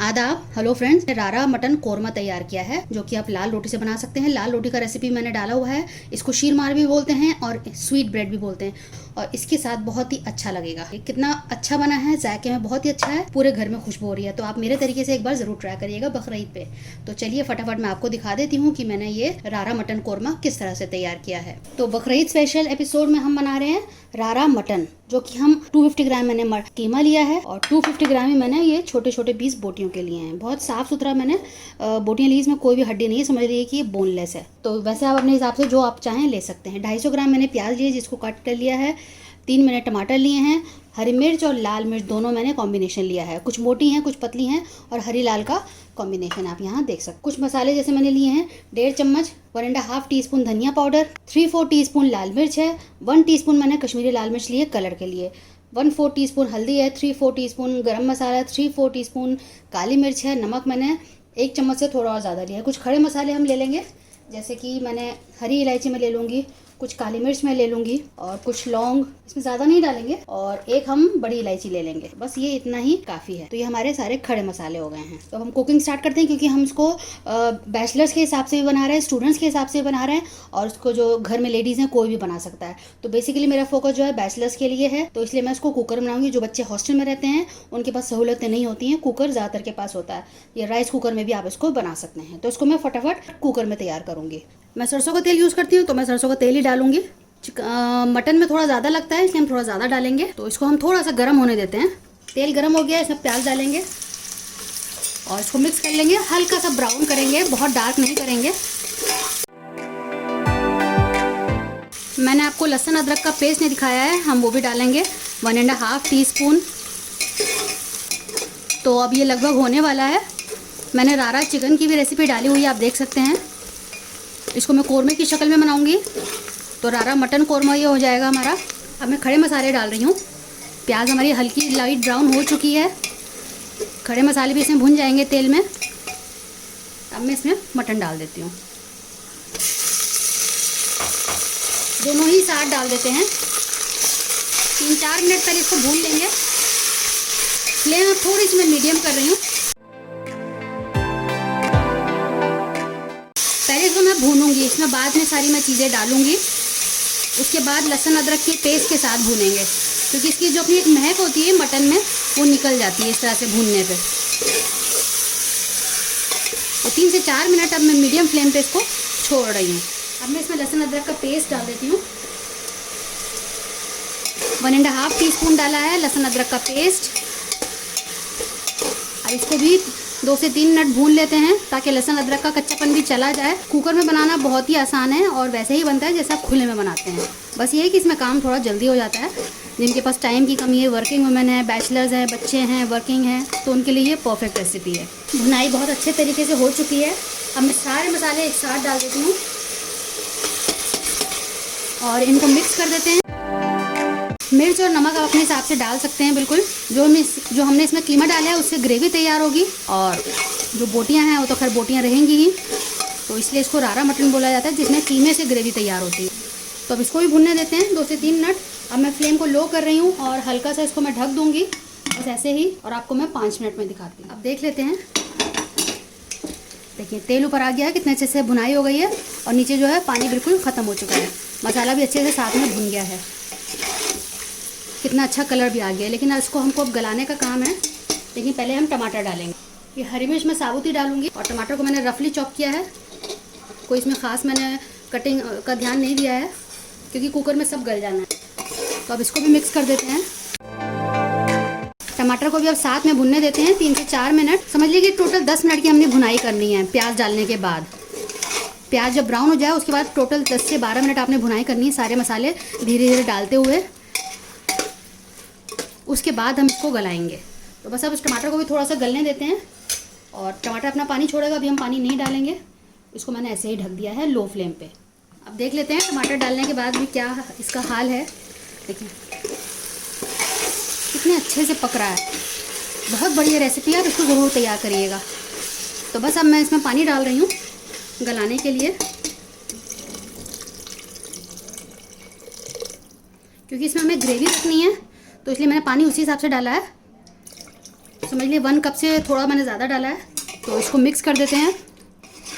आदाब। Hello friends, रारा mutton korma तैयार किया है जो कि आप लाल रोटी से बना सकते हैं। लाल रोटी का रेसिपी मैंने डाला हुआ है। इसको शीरमार भी बोलते हैं और स्वीट ब्रेड भी बोलते हैं और इसके साथ बहुत ही अच्छा लगेगा। ये कितना अच्छा बना है, जायके में बहुत ही अच्छा है, पूरे घर में खुशबू हो रही है। तो आप मेरे तरीके से एक बार जरूर ट्राई करिएगा बकरीद पे। तो चलिए फटाफट मैं आपको दिखा देती हूँ कि मैंने ये रारा मटन कोरमा किस तरह से तैयार किया है। तो बकरीद स्पेशल एपिसोड में हम बना रहे हैं रारा मटन, जो कि हम 250 ग्राम मैंने कीमा लिया है और 250 ग्राम ही मैंने ये छोटे छोटे पीस बोटियों के लिए हैं। बहुत साफ सुथरा मैंने बोटियां ली, इसमें कोई भी हड्डी नहीं है, समझ लीजिए कि ये बोनलेस है। तो वैसे आप अपने हिसाब से जो आप चाहें ले सकते हैं। 250 ग्राम मैंने प्याज लिए जिसको कट कर लिया है। 3 मैंने टमाटर लिए हैं। हरी मिर्च और लाल मिर्च दोनों मैंने कॉम्बिनेशन लिया है, कुछ मोटी हैं कुछ पतली हैं और हरी लाल का कॉम्बिनेशन आप यहाँ देख सकते। कुछ मसाले जैसे मैंने लिए हैं 1.5 चम्मच 1.5 टीस्पून धनिया पाउडर, 3-4 टीस्पून लाल मिर्च है, 1 टीस्पून मैंने कश्मीरी लाल मिर्च लिए कलर के लिए, 1/4 टीस्पून हल्दी है, 3-4 टीस्पून गरम मसाला, 3-4 टीस्पून काली मिर्च है। नमक मैंने 1 चम्मच से थोड़ा और ज़्यादा लिया है। कुछ खड़े मसाले हम ले लेंगे, जैसे कि मैंने हरी इलायची में ले लूँगी, कुछ काली मिर्च में ले लूँगी और कुछ लौंग, इसमें ज़्यादा नहीं डालेंगे, और एक हम बड़ी इलायची ले लेंगे। बस ये इतना ही काफ़ी है। तो ये हमारे सारे खड़े मसाले हो गए हैं। तो हम कुकिंग स्टार्ट करते हैं, क्योंकि हम इसको बैचलर्स के हिसाब से भी बना रहे हैं, स्टूडेंट्स के हिसाब से भी बना रहे हैं और इसको जो घर में लेडीज़ हैं कोई भी बना सकता है। तो बेसिकली मेरा फोकस जो है बैचलर्स के लिए है, तो इसलिए मैं इसको कुकर बनाऊंगी। जो बच्चे हॉस्टल में रहते हैं उनके पास सहूलतें नहीं होती हैं, कुकर ज़्यादातर के पास होता है। ये राइस कुकर में भी आप इसको बना सकते हैं। तो इसको मैं फटाफट कुकर में तैयार करूँगी। मैं सरसों का तेल यूज़ करती हूँ, तो मैं सरसों का तेल ही डालूंगी। मटन में थोड़ा ज़्यादा लगता है, इसलिए हम थोड़ा ज़्यादा डालेंगे। तो इसको हम थोड़ा सा गर्म होने देते हैं। तेल गर्म हो गया, इसमें प्याज डालेंगे और इसको मिक्स कर लेंगे। हल्का सा ब्राउन करेंगे, बहुत डार्क नहीं करेंगे। मैंने आपको लहसुन अदरक का पेस्ट नहीं दिखाया है, हम वो भी डालेंगे 1.5 टीस्पून। तो अब ये लगभग होने वाला है। मैंने रारा चिकन की भी रेसिपी डाली हुई है, आप देख सकते हैं। इसको मैं कोरमे की शक्ल में बनाऊंगी, तो रारा मटन कोरमा ये हो जाएगा हमारा। अब मैं खड़े मसाले डाल रही हूँ। प्याज हमारी हल्की लाइट ब्राउन हो चुकी है, खड़े मसाले भी इसमें भुन जाएंगे तेल में। अब मैं इसमें मटन डाल देती हूँ। दोनों ही साथ डाल देते हैं। 3-4 मिनट पहले इसको भून लेंगे। फ्लेम थोड़ी सी मैं मीडियम कर रही हूँ। पहले इसको मैं भूनूंगी, इसमें बाद में सारी मैं चीज़ें डालूंगी। उसके बाद लहसुन अदरक के पेस्ट के साथ भूनेंगे, क्योंकि इसकी जो अपनी एक महक होती है मटन में वो निकल जाती है इस तरह से भूनने पे। और 3 से 4 मिनट अब मैं मीडियम फ्लेम पे इसको छोड़ रही हूँ। अब मैं इसमें लहसुन अदरक का पेस्ट डाल देती हूँ। 1.5 टीस्पून डाला है लहसुन अदरक का पेस्ट। अब इसको भी 2 से 3 मिनट भून लेते हैं, ताकि लहसुन अदरक का कच्चापन भी चला जाए। कुकर में बनाना बहुत ही आसान है और वैसे ही बनता है जैसे आप खुले में बनाते हैं। बस ये है कि इसमें काम थोड़ा जल्दी हो जाता है। जिनके पास टाइम की कमी है, वर्किंग वुमेन है, बैचलर्स हैं, बच्चे हैं, वर्किंग हैं, तो उनके लिए ये परफेक्ट रेसिपी है। भुनाई बहुत अच्छे तरीके से हो चुकी है। अब मैं सारे मसाले एक साथ डाल देती हूँ और इनको मिक्स कर देते हैं। मिर्च और नमक आप अपने हिसाब से डाल सकते हैं बिल्कुल। जो हमने इसमें कीमा डाला है उससे ग्रेवी तैयार होगी, और जो बोटियां हैं वो तो खैर बोटियां रहेंगी ही, तो इसलिए इसको रारा मटन बोला जाता है, जिसमें कीमे से ग्रेवी तैयार होती है। तो अब इसको भी भुनने देते हैं 2 से 3 मिनट। अब मैं फ्लेम को लो कर रही हूँ और हल्का सा इसको मैं ढक दूँगी, बस ऐसे ही, और आपको मैं 5 मिनट में दिखाती हूँ। अब देख लेते हैं। देखिए तेल ऊपर आ गया है, कितने अच्छे से भुनाई हो गई है और नीचे जो है पानी बिल्कुल ख़त्म हो चुका है। मसाला भी अच्छे से साथ में भुन गया है, कितना अच्छा कलर भी आ गया है। लेकिन इसको हमको अब गलाने का काम है। लेकिन पहले हम टमाटर डालेंगे। ये हरी मिर्च मैं साबुत ही डालूंगी और टमाटर को मैंने रफली चॉप किया है। कोई इसमें ख़ास मैंने कटिंग का ध्यान नहीं दिया है, क्योंकि कुकर में सब गल जाना है। तो अब इसको भी मिक्स कर देते हैं। टमाटर को भी अब साथ में भुनने देते हैं 3 से 4 मिनट। समझ लीजिए टोटल 10 मिनट की हमने भुनाई करनी है प्याज डालने के बाद। प्याज जब ब्राउन हो जाए उसके बाद टोटल 10 से 12 मिनट आपने भुनाई करनी है, सारे मसाले धीरे धीरे डालते हुए। उसके बाद हम इसको गलाएंगे। तो बस अब इस टमाटर को भी थोड़ा सा गलने देते हैं और टमाटर अपना पानी छोड़ेगा। अभी हम पानी नहीं डालेंगे, इसको मैंने ऐसे ही ढक दिया है लो फ्लेम पे। अब देख लेते हैं टमाटर डालने के बाद भी क्या इसका हाल है। देखिए कितने अच्छे से पक रहा है। बहुत बढ़िया रेसिपी है, तो इसको ज़रूर तैयार करिएगा। तो बस अब मैं इसमें पानी डाल रही हूँ गलाने के लिए, क्योंकि इसमें हमें ग्रेवी रखनी है, तो इसलिए मैंने पानी उसी हिसाब से डाला है। समझ लिए 1 कप से थोड़ा मैंने ज़्यादा डाला है। तो इसको मिक्स कर देते हैं।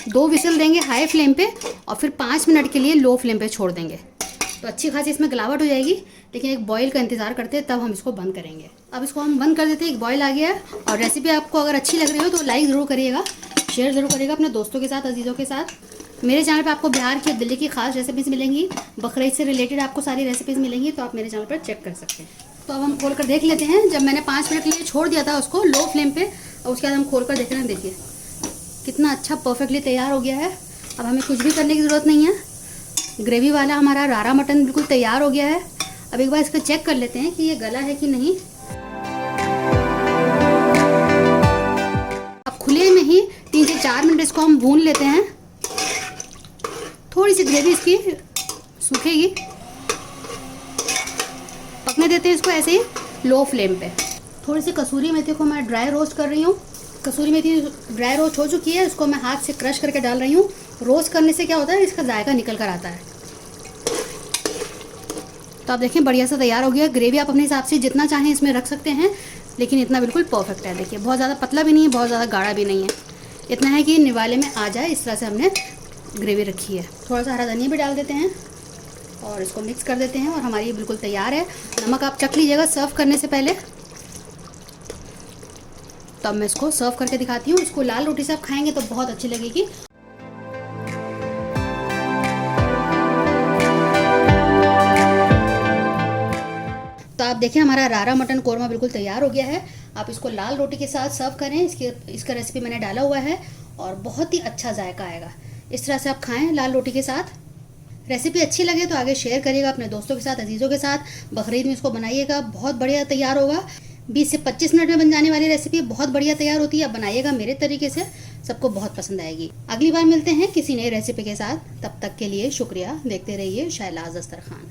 2 विसल देंगे हाई फ्लेम पे और फिर 5 मिनट के लिए लो फ्लेम पे छोड़ देंगे। तो अच्छी खासी इसमें गलावट हो जाएगी, लेकिन एक बॉईल का इंतज़ार करते हैं, तब हम इसको बंद करेंगे। अब इसको हम बंद कर देते हैं। एक बॉईल आ गया है। और रेसिपी आपको अगर अच्छी लग रही हो तो लाइक ज़रूर करिएगा, शेयर ज़रूर करिएगा अपने दोस्तों के साथ, अजीज़ों के साथ। मेरे चैनल पे आपको बिहार की, दिल्ली की खास रेसिपीज़ मिलेंगी, बकरीद से रिलेटेड आपको सारी रेसिपीज़ मिलेंगी, तो आप मेरे चैनल पर चेक कर सकते हैं। तो अब हम खोल कर देख लेते हैं। जब मैंने 5 मिनट के लिए छोड़ दिया था उसको लो फ्लेम पे, और उसके बाद हम खोल कर देख रहे हैं। देखिए कितना अच्छा परफेक्टली तैयार हो गया है। अब हमें कुछ भी करने की ज़रूरत नहीं है। ग्रेवी वाला हमारा रारा मटन बिल्कुल तैयार हो गया है। अब एक बार इसको चेक कर लेते हैं कि ये गला है कि नहीं। अब खुले में ही 3 से 4 मिनट इसको हम भून लेते हैं। थोड़ी सी ग्रेवी इसकी सूखेगी, पकने देते हैं इसको ऐसे ही लो फ्लेम पे। थोड़ी सी कसूरी मेथी को मैं ड्राई रोस्ट कर रही हूँ। कसूरी मेथी ड्राई रोस्ट हो चुकी है, इसको मैं हाथ से क्रश करके डाल रही हूँ। रोस्ट करने से क्या होता है, इसका जायका निकल कर आता है। तो आप देखें बढ़िया सा तैयार हो गया। ग्रेवी आप अपने हिसाब से जितना चाहें इसमें रख सकते हैं, लेकिन इतना बिल्कुल परफेक्ट है। देखिए बहुत ज़्यादा पतला भी नहीं है, बहुत ज़्यादा गाढ़ा भी नहीं है। इतना है कि निवाले में आ जाए, इस तरह से हमने ग्रेवी रखी है। थोड़ा सा हरा धनिया भी डाल देते हैं और इसको मिक्स कर देते हैं, और हमारी ये बिल्कुल तैयार है। नमक आप चख लीजिएगा सर्व करने से पहले। तो अब मैं इसको सर्व करके दिखाती हूँ। इसको लाल रोटी से आप खाएंगे तो बहुत अच्छी लगेगी। तो आप देखें हमारा रारा मटन कोरमा बिल्कुल तैयार हो गया है। आप इसको लाल रोटी के साथ सर्व करें। इसका रेसिपी मैंने डाला हुआ है और बहुत ही अच्छा जायका आएगा। इस तरह से आप खाएं लाल रोटी के साथ। रेसिपी अच्छी लगे तो आगे शेयर करिएगा अपने दोस्तों के साथ, अजीज़ों के साथ। बकरीद में इसको बनाइएगा, बहुत बढ़िया तैयार होगा। 20 से 25 मिनट में बन जाने वाली रेसिपी बहुत बढ़िया तैयार होती है। आप बनाइएगा मेरे तरीके से, सबको बहुत पसंद आएगी। अगली बार मिलते हैं किसी नई रेसिपी के साथ। तब तक के लिए शुक्रिया। देखते रहिए शहलाज दस्तरखान।